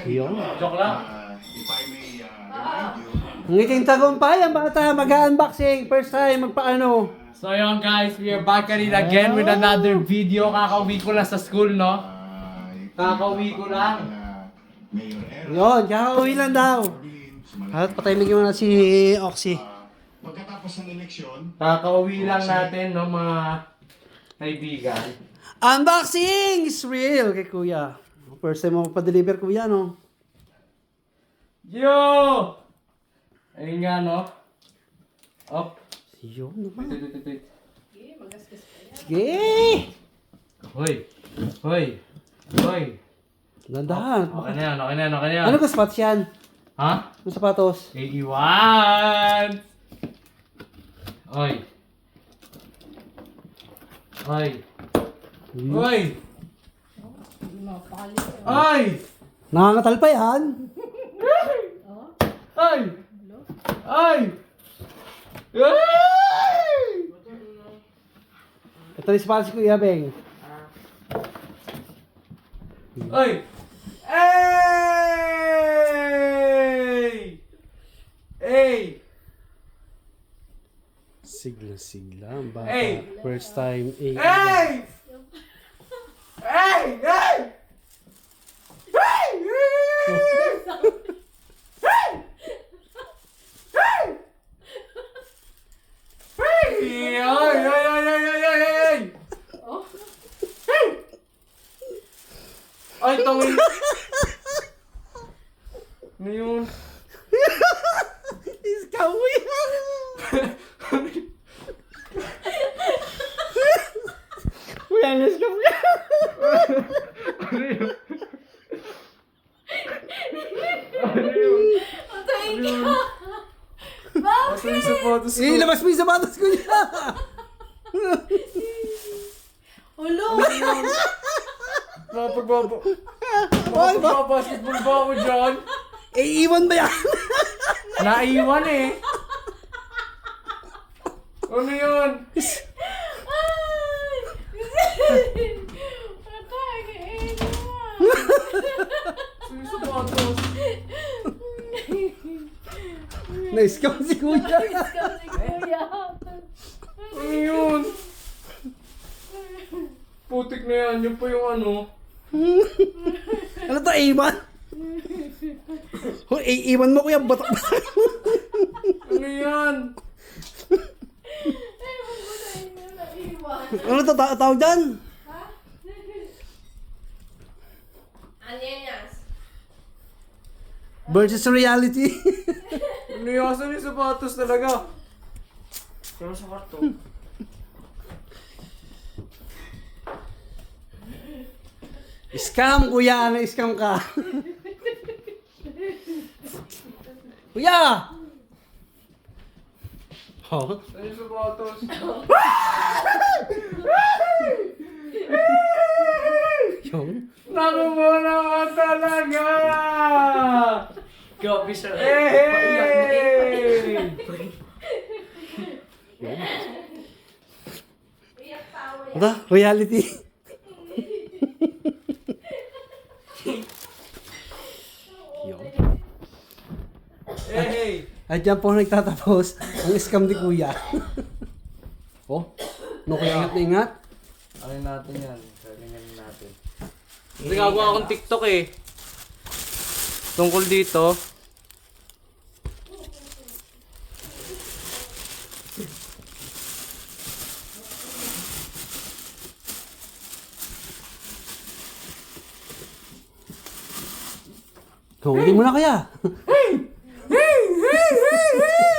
Yun. Joke lang. If I may remind you, Ngiting tagumpay ang bata, mag-unboxing. First time, magpaano. So yun guys, we are back again with another video. Kakauwi ko lang sa school, no? Kakauwi ko lang. Mayor Era, Yun, kakauwi lang daw. At patahimigin mo na si Oxy. pagkatapos ng eleksyon, Kakauwi lang natin, no, mga kaibigan. Unboxing is real kay Kuya. First time mo pa-deliver, Kuya, no? Yo! Ayun nga, no? Up. Yun naman. Wait. Sige! Hoy! Hoy! Hoy! Dandahan. Okay na yan. Ano ka spots yan? Ha? Yung sapatos? Iiwan! Hoy! Hoy! Hoy! Hoy! Nangangatal pa yan. Hoy! Hoy! Hoy! Ito yung sapatos si Kuya Beng. Hoy! Hey! Hey! Sigla ang bata. Hey! First time. Hey! Hey! Hey! Hey! Ay, tawin. Ano yun? Ikaw yan! Kuya, let's go. Ano yun? Ano yun? Ito yung sapatos ko. Ilabas mo yung sapatos ko niya! Mapagbabasketball ba ako dyan? Iiwan ba yan? Naiwan eh. Ano yun? Yung sapatos. Na-scam si Kuya. Ano yun? Putik na yan. Yun pa yung ano. Ano to, iiwan? Iiwan mo, Kuya, batak. Ano yan? Ano to, tawag dyan? Versus reality. Ano yung asan yung sapatos talaga? Pero sa kwarto. Scam, Kuya. Ano, scam ka? Kuya! Oh? Ano yung sapatos? Yun. Naku mo naman talaga! Grabe siya. Hey! Ito, reality. Yun. Hey! At dyan po nagtatapos ang scam ni Kuya. Oh, no, kaya ingat na ingat. Ano natin yan? Salingan natin. Nagagawa akong TikTok eh. Tungkol dito. Hindi mo na kaya. Hey! Hey! Hey! Hey!